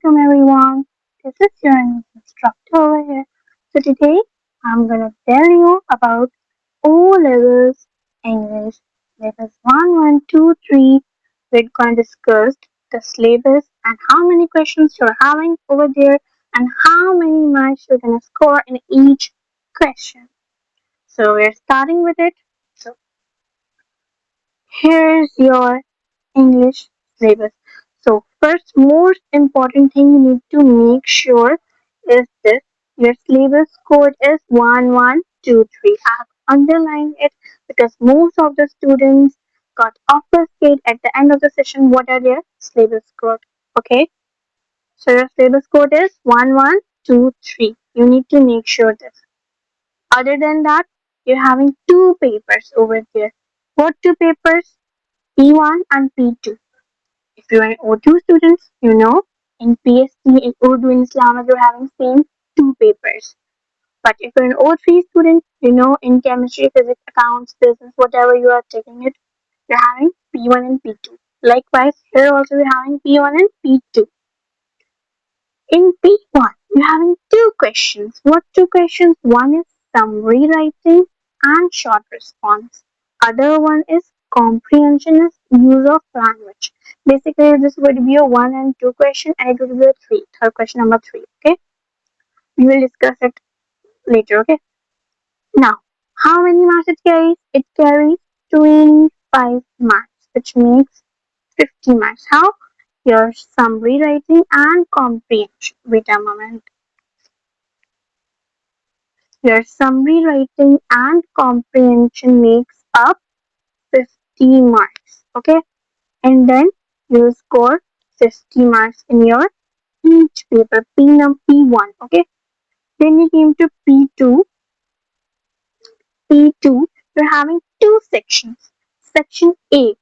welcome everyone. This is your English instructor over here. So today I'm gonna tell you about O levels English levels 1, 1, 2, 3. We're gonna discuss the syllabus and how many questions you're having over there and how many marks you're gonna score in each question. So we're starting with it. So here's your English syllabus. So first most important thing you need to make sure is this. Your syllabus code is 1123. I've underlined it because most of the students got obfuscated at the end of the session what are their syllabus code. Okay? So your syllabus code is 1123. You need to make sure this. Other than that, you're having two papers over there. What two papers? P1 and P2. If you're an O2 student, you know in PSC, in Urdu, in Islamic, you're having same two papers. But if you're an O3 student, you know in chemistry, physics, accounts, business, whatever you are taking it, you're having P1 and P2. Likewise, here also we're having P1 and P2. In P1, you're having two questions. What two questions? One is summary writing and short response. Other one is comprehension is use of language. Basically, this would be a one and two question, and it would be a third question number three. Okay, we will discuss it later. Okay, now how many marks it carries? It carries 25 marks, which makes 50 marks. How? Your summary writing and comprehension. Wait a moment. Your summary writing and comprehension makes up 50 marks. Okay, and then you score 50 marks in your each paper. P1. Okay, then you came to P2. P2, you're having two sections. Section A,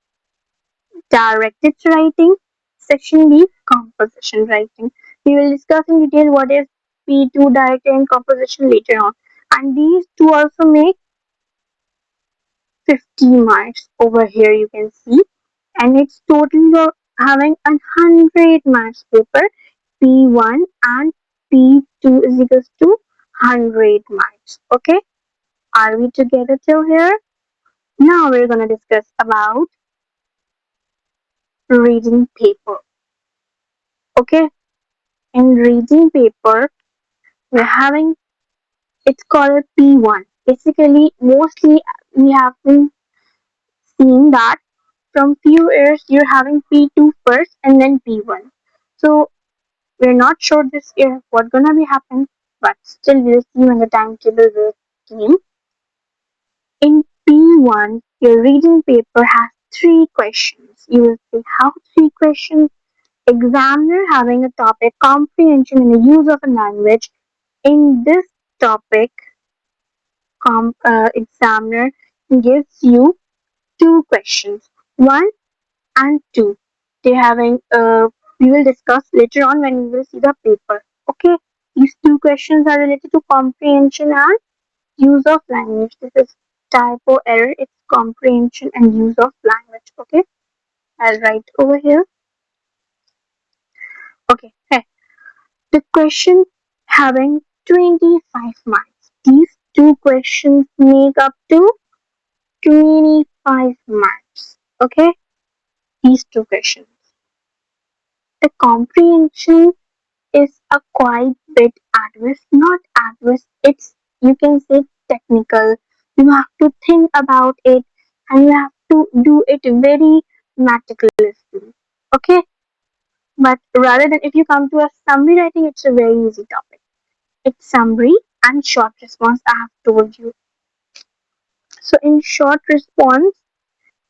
directed writing. Section B, composition writing. We will discuss in detail what is P2 directed and composition later on. And these two also make 50 marks over here you can see, and it's totally having 100 marks paper. P1 and P2 is equals to 100 marks. Okay, are we together till here? Now we're gonna discuss about reading paper. Okay, in reading paper we're having, it's called P1. Basically mostly we have been seeing that from few years you're having P2 first and then P1. So we're not sure this year what gonna be happen, but still we'll see when the timetable will came. In P1, your reading paper has three questions. You will see how three questions. Examiner having a topic comprehension and the use of a language. In this topic, examiner gives you two questions. One and 2. They're having we will discuss later on when we will see the paper. Okay, these two questions are related to comprehension and use of language. This is typo error. It's comprehension and use of language. Okay, I'll write over here. Okay, hey. The question having 25 marks. These two questions make up to 25 marks. Okay, these two questions. The comprehension is a quite bit adverse, not adverse, it's you can say technical. You have to think about it and you have to do it very meticulously. Okay? But rather than if you come to a summary writing, it's a very easy topic. It's summary and short response, I have told you. So in short response,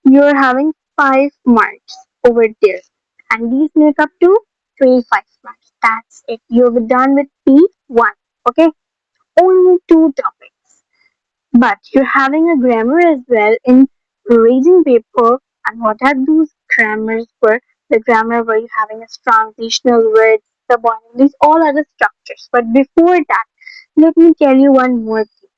you're having 5 marks over there. And these make up to 25 marks. That's it. You're done with P1. Okay? Only two topics. But you're having a grammar as well in reading paper. And what are those grammars for? The grammar where you're having a strong conditional words, subordinate, these all other structures. But before that, let me tell you one more thing.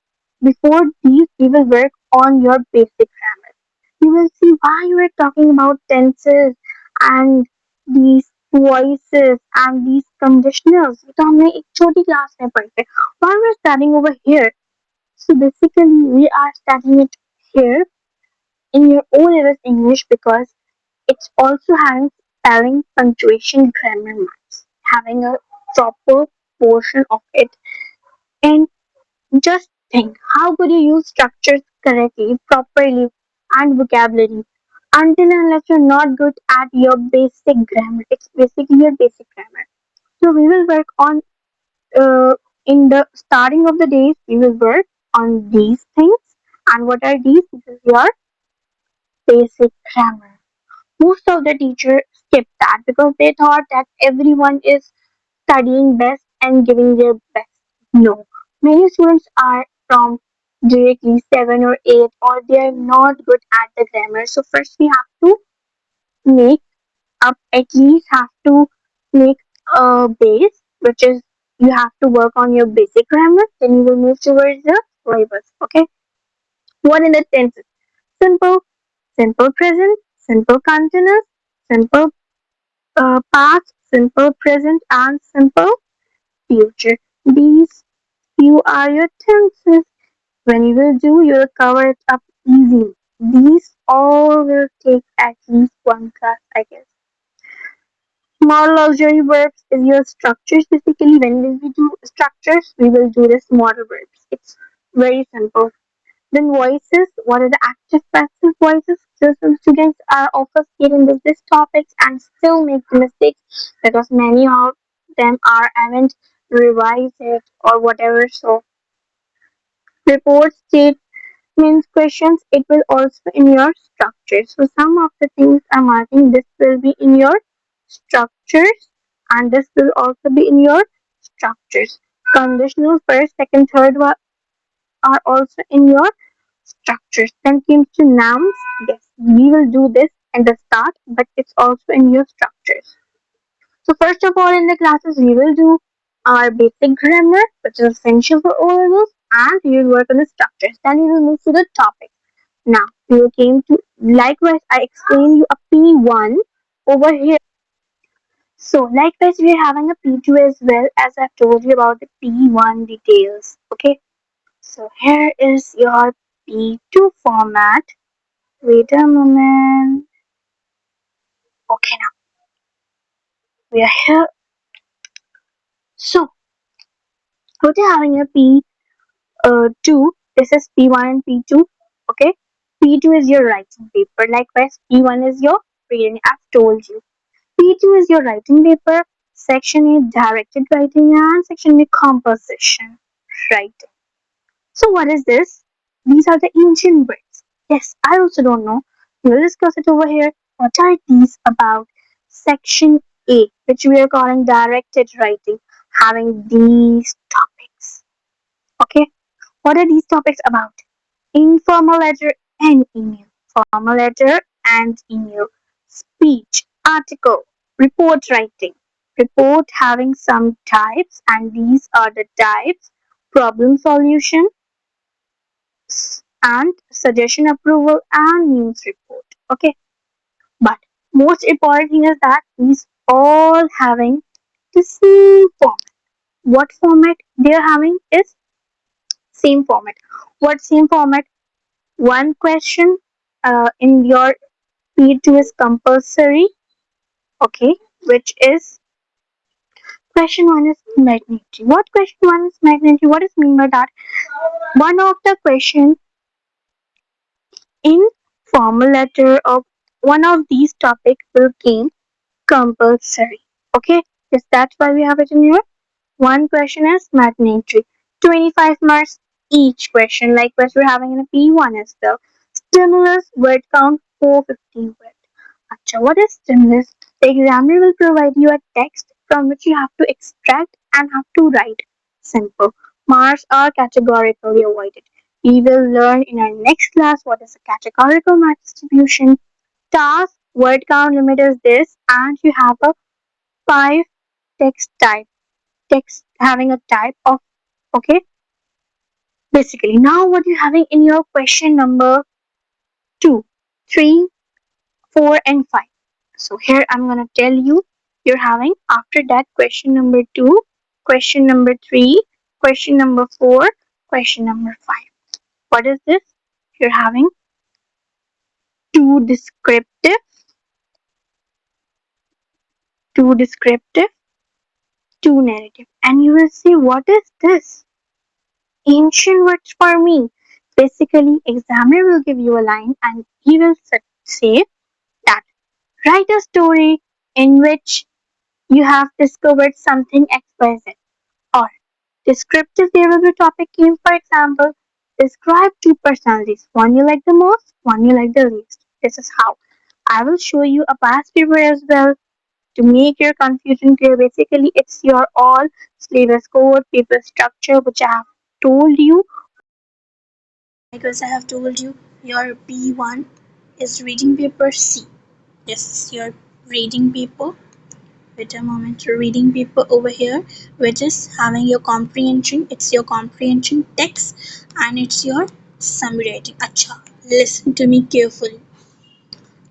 Before these, we will work on your basic grammar. You will see why we are talking about tenses and these voices and these conditionals ये तो हमने एक छोटी class में पढ़े थे. Why we're studying over here? So basically we are studying it here in your O levels English because it's also having spelling, punctuation, grammar marks, having a proper portion of it. And just think, how could you use structures correctly, properly, and vocabulary until and unless you're not good at your basic grammar? It's basically your basic grammar. So we will work on in the starting of the days. We will work on these things. And what are these? This is your basic grammar. Most of the teachers skip that because they thought that everyone is studying best and giving their best. No, many students are from directly 7 or 8 or they are not good at the grammar. So first we have to make up, at least have to make a base, which is you have to work on your basic grammar, then you will move towards the syllabus. Okay, what in the tenses? Simple, simple present, simple continuous, simple past, simple present, and simple future. These few are your tenses. When you will do, you will cover it up easily. These all will take at least one class, I guess. Small auxiliary verbs is your structures. Basically, when we do structures, we will do this model verbs. It's very simple. Then voices. What are the active passive voices? So some students are also scared with these topics and still make the mistakes because many of them are haven't revised it or whatever. So report statements questions it will also in your structure. So some of the things I'm marking this will be in your structures and this will also be in your structures. Conditional first, second, third one are also in your structures. Then comes to nouns. Yes, we will do this at the start, but it's also in your structures. So first of all, in the classes, we will do our basic grammar, which is essential for O levels, and we will work on the structures. Then we will move to the topic. Now we will came to likewise. I explained you a P1 over here. So likewise, we are having a P2 as well, as I've told you about the P1 details. Okay. So here is your P2 format. Wait a moment. Okay, now we are here. So what are having a P2? This is P1 and P2. Okay, P2 is your writing paper. Likewise, P1 is your reading. I've told you. P2 is your writing paper. Section A directed writing and section B composition writing. So what is this? These are the ancient words. Yes, I also don't know. We'll discuss it over here. What are these about? Section A, which we are calling directed writing, having these topics. Okay, what are these topics about? Informal letter and email. Formal letter and email. Speech, article, report writing. Report having some types, and these are the types: problem solution, and suggestion approval and news report. Okay, but most important thing is that these all having the same format. What format they are having is same format. What same format? One question in your P2 is compulsory. Okay, which is question one is magnitude. What question one is magnitude? What is mean by that? One of the question in formal letter of one of these topics will came compulsory. Okay, yes, that's why we have it in here. One question is mathematics. 25 marks each question. Likewise, we're having in a P1 as well. Stimulus word count 450 words. Acha, what is stimulus? The examiner will provide you a text from which you have to extract and have to write. Simple. Marks are categorically avoided. We will learn in our next class what is a categorical mark distribution. Task word count limit is this, and you have a 5 text type. Text having a type of, okay, basically. Now what you having in your question number 2, 3, 4, and 5. So here I'm gonna tell you You're having after that question number 2, question number 3, question number 4, question number 5. What is this? You're having two descriptive, two descriptive, two narrative. And you will say, what is this? Ancient words for me. Basically, examiner will give you a line and he will say that write a story in which you have discovered something XYZ. Or descriptive, there will be a topic came, for example, describe two personalities, one you like the most, one you like the least. This is how. I will show you a past paper as well to make your confusion clear. Basically, it's your all syllabus code, paper structure, which I have told you. Because I have told you your B1 is reading paper C. This is your reading paper. Wait a moment, reading paper over here, which is having your comprehension. It's your comprehension text and it's your summary writing. Acha, listen to me carefully.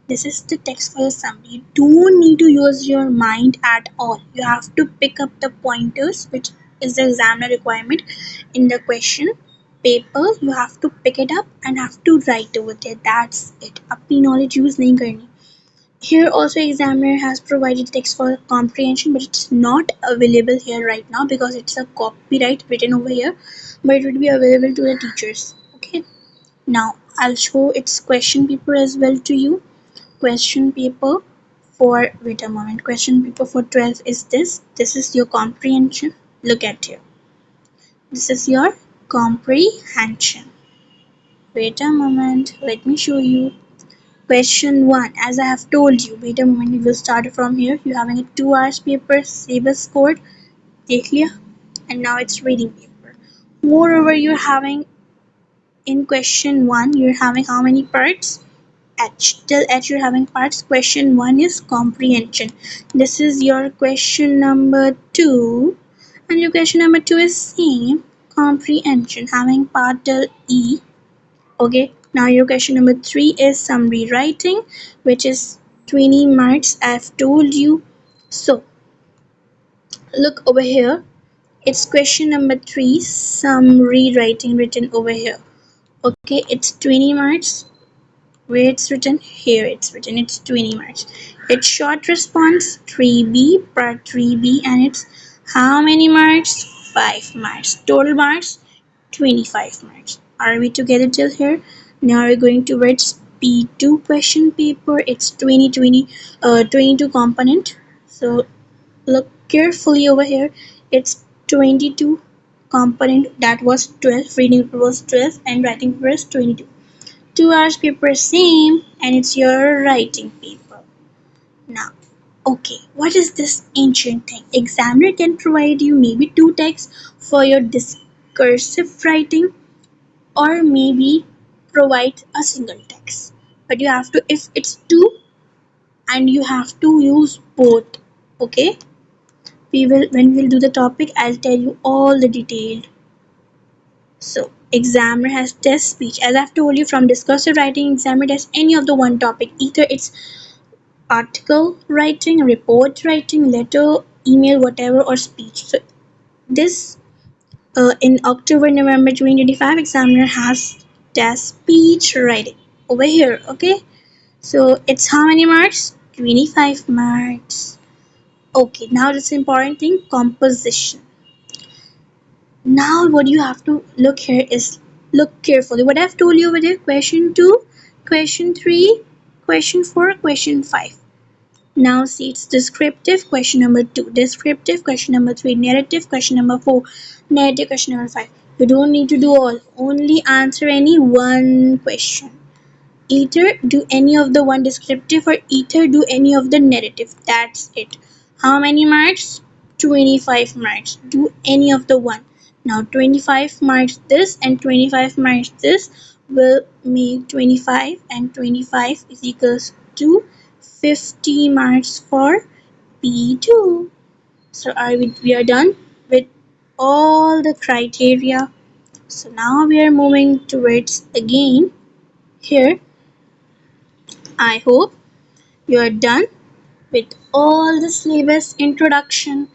This is the text for your summary. You don't need to use your mind at all. You have to pick up the pointers, which is the examiner requirement in the question paper. You have to pick it up and have to write over there. That's it. अपनी knowledge use नहीं करनी. Here also examiner has provided text for comprehension, but it's not available here right now because it's a copyright written over here, but it would be available to the teachers. Okay, now I'll show its question paper as well to you. Question paper for, wait a moment, question paper for 12 is this. This is your comprehension. Look at here. This is your comprehension. Wait a moment, let me show you. Question 1, as I have told you, wait a moment, we will start from here. You're having a 2 hours paper, syllabus scored, take liya, and now it's reading paper. Moreover, you're having in question 1, you're having how many parts? H. Till H you're having parts. Question 1 is comprehension. This is your question number 2, and your question number 2 is same, comprehension, having part till E. Okay, now your question number 3 is summary writing, which is 20 marks. I've told you. So look over here. It's question number 3, summary writing, written over here. Okay, it's 20 marks. Where it's written? Here it's written. It's 20 marks. It's short response 3B, part 3B, and it's how many marks? 5 marks. Total marks 25 marks. Are we together till here? Now we're going towards P2 question paper. It's 22 component. So look carefully over here. It's 22 component. That was 12. Reading paper was 12 and writing paper is 22. 2 hours paper same, and it's your writing paper. Now, okay, what is this ancient thing? Examiner can provide you maybe 2 texts for your discursive writing, or maybe provide a single text. But you have to, if it's 2, and you have to use both. Okay, we will, when we'll do the topic, I'll tell you all the detailed. So examiner has test speech. As I've told you, from discursive writing, examiner tests any of the one topic. Either it's article writing, report writing, letter, email, whatever, or speech. So this in October, November 2025, examiner has test speech writing over here. Okay, so it's how many marks? 25 marks. Okay, now this important thing, composition. Now what you have to look here is, look carefully what I've told you over there. Question 2, question 3, question 4, question 5. Now see, it's descriptive, question number 2, descriptive, question number 3, narrative, question number 4, narrative, question number 5. You don't need to do all, only answer any one question. Either do any of the one descriptive or either do any of the narrative. That's it. How many marks? 25 marks. Do any of the one. Now 25 marks this and 25 marks this will make 25, and 25 is equals to 50 marks for P2. So we are done with all the criteria. So now we are moving towards again here. I hope you are done With all the syllabus introduction,